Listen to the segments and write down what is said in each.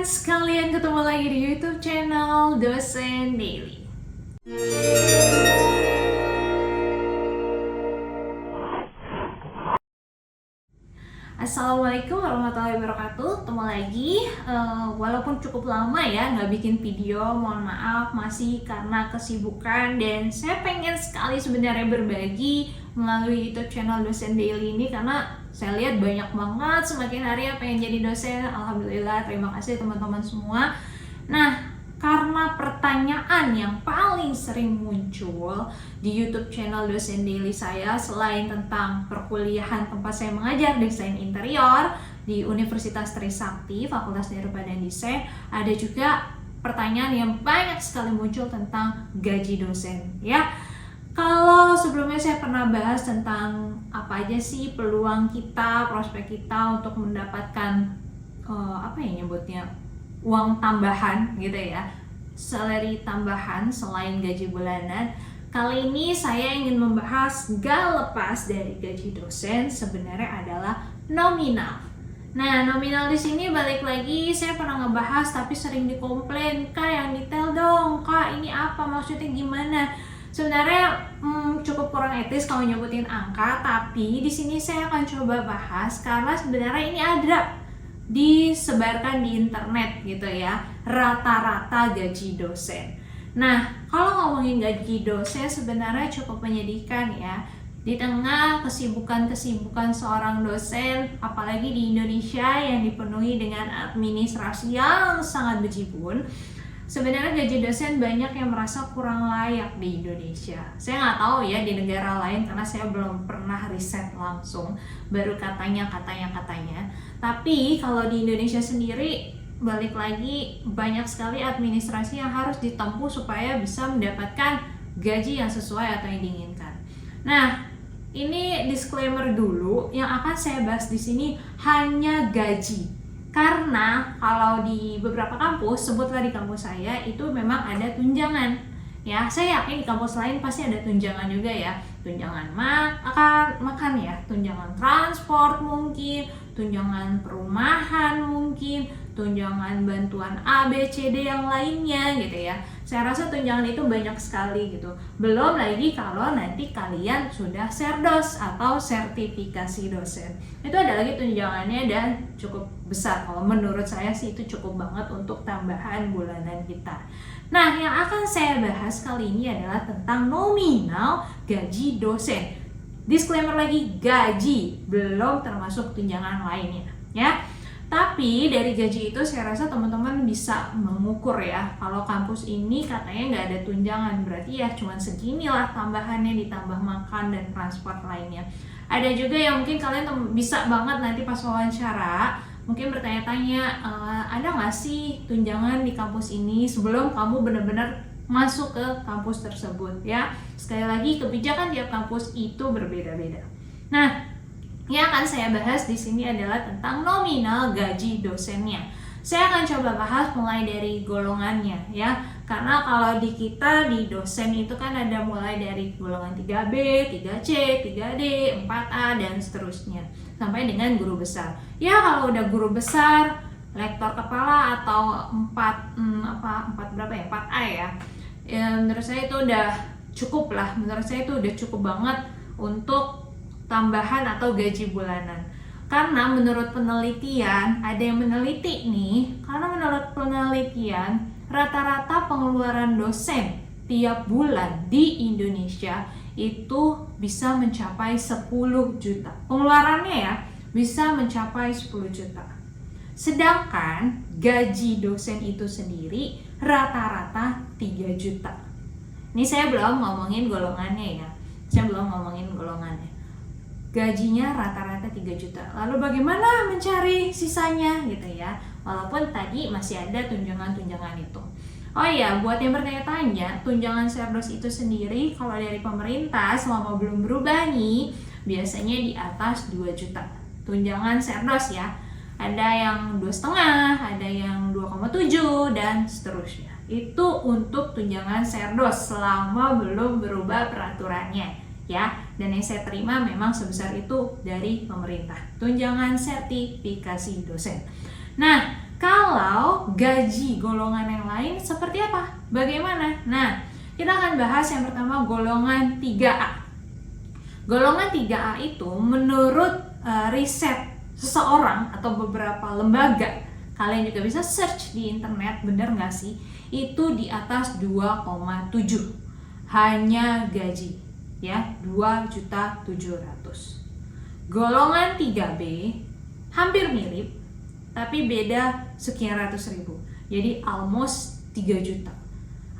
sekalian, ketemu lagi di YouTube channel Dosen Daily. Assalamualaikum warahmatullahi wabarakatuh. Ketemu lagi, walaupun cukup lama ya nggak bikin video, mohon maaf, masih karena kesibukan. Dan saya pengen sekali sebenarnya berbagi melalui YouTube channel Dosen Daily ini, karena saya lihat banyak banget semakin hari yang pengen jadi dosen. Alhamdulillah, terima kasih teman-teman semua. Nah, karena pertanyaan yang paling sering muncul di YouTube channel Dosen Daily saya, selain tentang perkuliahan tempat saya mengajar desain interior di Universitas Trisakti, Fakultas Rupa dan Desain, ada juga pertanyaan yang banyak sekali muncul tentang gaji dosen, ya. Kalau sebelumnya saya pernah bahas tentang apa aja sih peluang kita, prospek kita untuk mendapatkan uang tambahan gitu ya, salary tambahan selain gaji bulanan. Kali ini saya ingin membahas gak lepas dari gaji dosen sebenarnya adalah nominal. Nah, nominal di sini balik lagi saya pernah ngebahas tapi sering dikomplain, "Kak, yang detail dong, Kak, ini apa maksudnya gimana?" Sebenarnya cukup kurang etis kalau nyebutin angka, tapi di sini saya akan coba bahas karena sebenarnya ini ada disebarkan di internet gitu ya, rata-rata gaji dosen. Nah, kalau ngomongin gaji dosen sebenarnya cukup menyedihkan ya. Di tengah kesibukan-kesibukan seorang dosen, apalagi di Indonesia yang dipenuhi dengan administrasi yang sangat bejibun, sebenarnya gaji dosen banyak yang merasa kurang layak di Indonesia. Saya nggak tahu ya di negara lain karena saya belum pernah riset langsung, baru katanya. Tapi kalau di Indonesia sendiri, balik lagi banyak sekali administrasi yang harus ditempuh supaya bisa mendapatkan gaji yang sesuai atau yang diinginkan. Nah, ini disclaimer dulu, yang akan saya bahas di sini hanya gaji. Karena kalau di beberapa kampus, sebutlah di kampus saya, itu memang ada tunjangan. Ya, saya yakin di kampus lain pasti ada tunjangan juga ya. Tunjangan makan ya, tunjangan transport mungkin, tunjangan perumahan mungkin, tunjangan bantuan A, B, C, D yang lainnya gitu ya. Saya rasa tunjangan itu banyak sekali gitu. Belum lagi kalau nanti kalian sudah serdos atau sertifikasi dosen. Itu ada lagi tunjangannya dan cukup besar. Kalau menurut saya sih itu cukup banget untuk tambahan bulanan kita. Nah, yang akan saya bahas kali ini adalah tentang nominal gaji dosen. Disclaimer lagi, gaji, belum termasuk tunjangan lainnya ya. Tapi dari gaji itu saya rasa teman-teman bisa mengukur ya, kalau kampus ini katanya nggak ada tunjangan, berarti ya cuma seginilah tambahannya ditambah makan dan transport lainnya. Ada juga yang mungkin kalian bisa banget nanti pas wawancara mungkin bertanya-tanya, ada nggak sih tunjangan di kampus ini sebelum kamu benar-benar masuk ke kampus tersebut ya. Sekali lagi, kebijakan tiap kampus itu berbeda-beda. Nah, yang akan saya bahas di sini adalah tentang nominal gaji dosennya. Saya akan coba bahas mulai dari golongannya ya. Karena kalau di kita di dosen itu kan ada mulai dari golongan 3B, 3C, 3D, 4A dan seterusnya sampai dengan guru besar. Ya, kalau udah guru besar, lektor kepala atau 4A ya. Menurut saya itu udah cukup lah. Menurut saya itu udah cukup banget untuk tambahan atau gaji bulanan. Karena menurut penelitian, ada yang meneliti nih, karena menurut penelitian rata-rata pengeluaran dosen tiap bulan di Indonesia itu bisa mencapai 10 juta. Pengeluarannya ya bisa mencapai 10 juta. Sedangkan gaji dosen itu sendiri rata-rata 3 juta. Ini saya belum ngomongin golongannya ya. Gajinya rata-rata 3 juta. Lalu bagaimana mencari sisanya gitu ya? Walaupun tadi masih ada tunjangan-tunjangan itu. Oh iya, buat yang bertanya-tanya, tunjangan serdos itu sendiri kalau dari pemerintah selama belum berubah nih, biasanya di atas 2 juta. Tunjangan serdos ya. Ada yang 2,5, ada yang 2,7 dan seterusnya. Itu untuk tunjangan serdos selama belum berubah peraturannya ya. Dan yang saya terima memang sebesar itu dari pemerintah. Tunjangan sertifikasi dosen. Nah, kalau kalau gaji golongan yang lain seperti apa? Bagaimana? Nah, kita akan bahas yang pertama golongan 3A. Golongan 3A itu menurut riset seseorang atau beberapa lembaga, kalian juga bisa search di internet, bener nggak sih? Itu di atas 2,7 hanya gaji, ya, 2.700.000. Golongan 3B hampir mirip, tapi beda sekian ratus ribu. Jadi almost 3 juta.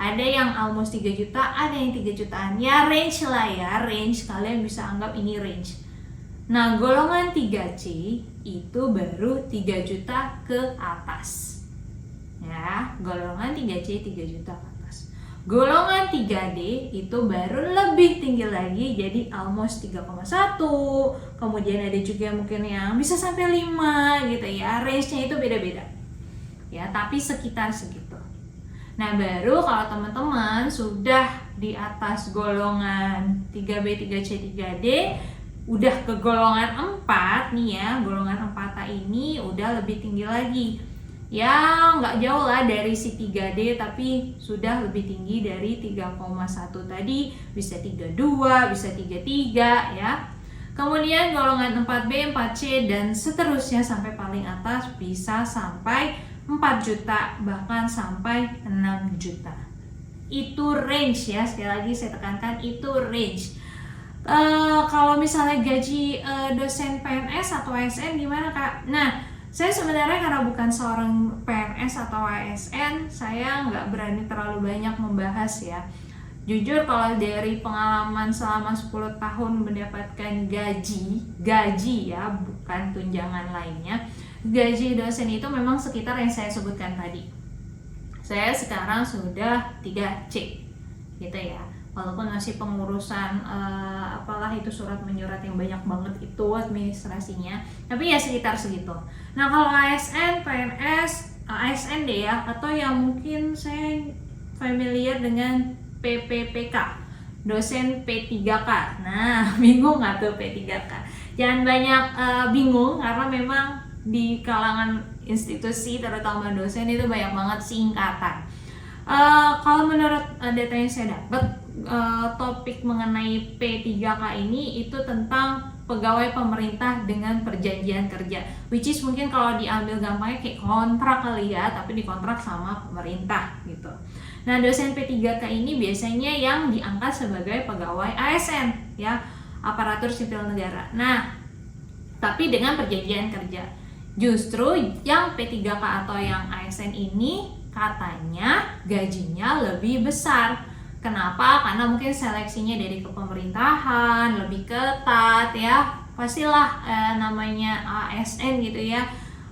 Ada yang almost 3 juta, ada yang 3 jutaan. Ya range lah ya, range. Kalian bisa anggap ini range. Nah, golongan 3C itu baru 3 juta ke atas. Ya, golongan 3C 3 juta ke atas. Golongan 3D itu baru lebih tinggi lagi, jadi almost 3,1. Kemudian ada juga mungkin yang bisa sampai 5 gitu ya. Range-nya itu beda-beda. Ya, tapi sekitar segitu. Nah, baru kalau teman-teman sudah di atas golongan 3B, 3C, 3D, udah ke golongan 4 nih ya, golongan 4A ini udah lebih tinggi lagi. Ya, nggak jauh lah dari si 3D, tapi sudah lebih tinggi dari 3,1 tadi, bisa 32, bisa 33 ya. Kemudian golongan 4B, 4C, dan seterusnya sampai paling atas bisa sampai 4 juta, bahkan sampai 6 juta. Itu range ya, sekali lagi saya tekankan itu range. Kalau misalnya gaji dosen PNS atau ASN gimana Kak? Nah, saya sebenarnya karena bukan seorang PNS atau ASN, saya nggak berani terlalu banyak membahas ya. Jujur kalau dari pengalaman selama 10 tahun mendapatkan gaji ya, bukan tunjangan lainnya, gaji dosen itu memang sekitar yang saya sebutkan tadi. Saya sekarang sudah 3C gitu ya, walaupun masih pengurusan apalah itu surat menyurat yang banyak banget itu administrasinya, tapi ya sekitar segitu. Nah, kalau ASN, PNS, ASN deh ya, atau yang mungkin saya familiar dengan PPPK, dosen P3K. Nah, bingung nggak tuh P3K? Jangan banyak bingung, karena memang di kalangan institusi terutama dosen itu banyak banget singkatan. Kalau menurut data yang saya dapat, topik mengenai P3K ini itu tentang pegawai pemerintah dengan perjanjian kerja, which is mungkin kalau diambil gampangnya kayak kontrak kali ya, tapi dikontrak sama pemerintah gitu. Nah, dosen P3K ini biasanya yang diangkat sebagai pegawai ASN ya, aparatur sipil negara. Nah, tapi dengan perjanjian kerja. Justru yang P3K atau yang ASN ini katanya gajinya lebih besar. Kenapa? Karena mungkin seleksinya dari kepemerintahan lebih ketat ya. Pastilah namanya ASN gitu ya,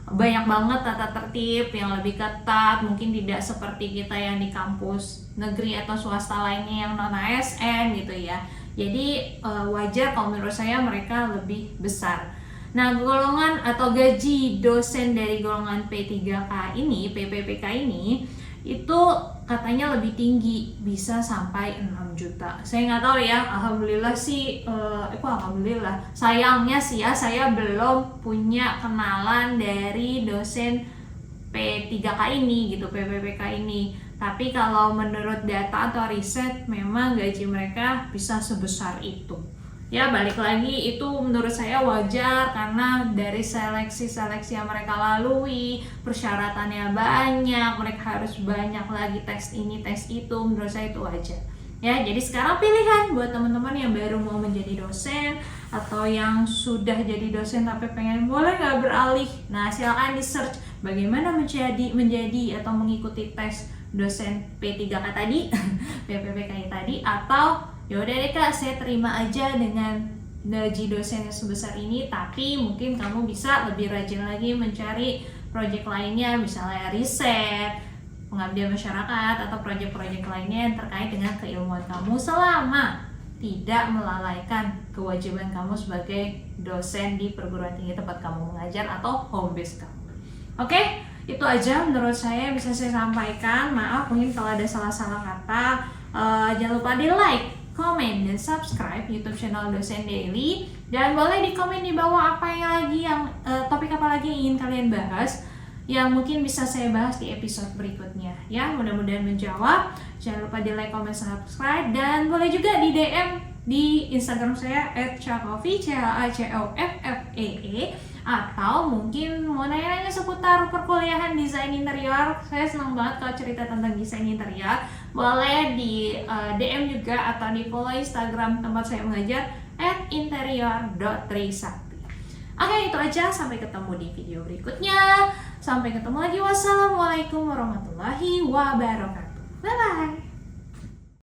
banyak banget tata tertib yang lebih ketat. Mungkin tidak seperti kita yang di kampus negeri atau swasta lainnya yang non ASN gitu ya. Jadi wajar kalau menurut saya mereka lebih besar. Nah, golongan atau gaji dosen dari golongan P3K ini, PPPK ini, itu katanya lebih tinggi, bisa sampai 6 juta. Saya nggak tahu ya, alhamdulillah sih, alhamdulillah. Sayangnya sih ya, saya belum punya kenalan dari dosen P3K ini gitu, PPPK ini. Tapi kalau menurut data atau riset, memang gaji mereka bisa sebesar itu. Ya, balik lagi itu menurut saya wajar karena dari seleksi yang mereka lalui, persyaratannya banyak, mereka harus banyak lagi tes ini, tes itu, menurut saya itu wajar. Ya, jadi sekarang pilihan buat teman-teman yang baru mau menjadi dosen atau yang sudah jadi dosen tapi pengen boleh nggak beralih. Nah, silakan di search bagaimana menjadi atau mengikuti tes dosen P3K tadi, PPPK tadi, atau yaudah deh Kak, saya terima aja dengan gaji dosen yang sebesar ini, tapi mungkin kamu bisa lebih rajin lagi mencari proyek lainnya, misalnya riset, pengabdian masyarakat, atau proyek-proyek lainnya yang terkait dengan keilmuan kamu selama tidak melalaikan kewajiban kamu sebagai dosen di perguruan tinggi tempat kamu mengajar atau home base kamu. Oke, itu aja menurut saya bisa saya sampaikan. Maaf mungkin kalau ada salah-salah kata. Jangan lupa di like, komen, dan subscribe YouTube channel Dosen Daily. Dan boleh di komen di bawah topik apa lagi yang ingin kalian bahas. yang mungkin bisa saya bahas di episode berikutnya ya. Mudah-mudahan menjawab. Jangan lupa di like, comment, subscribe, dan boleh juga di DM di Instagram saya @chacoffee CHACOFFEE, atau mungkin mau nanya-nanya seputar perkuliahan desain interior. Saya senang banget kalau cerita tentang desain interior. Boleh di DM juga atau di follow Instagram tempat saya mengajar @interior.trisakti. Oke, itu aja. Sampai ketemu di video berikutnya. Sampai ketemu lagi. Wassalamualaikum warahmatullahi wabarakatuh. Bye bye.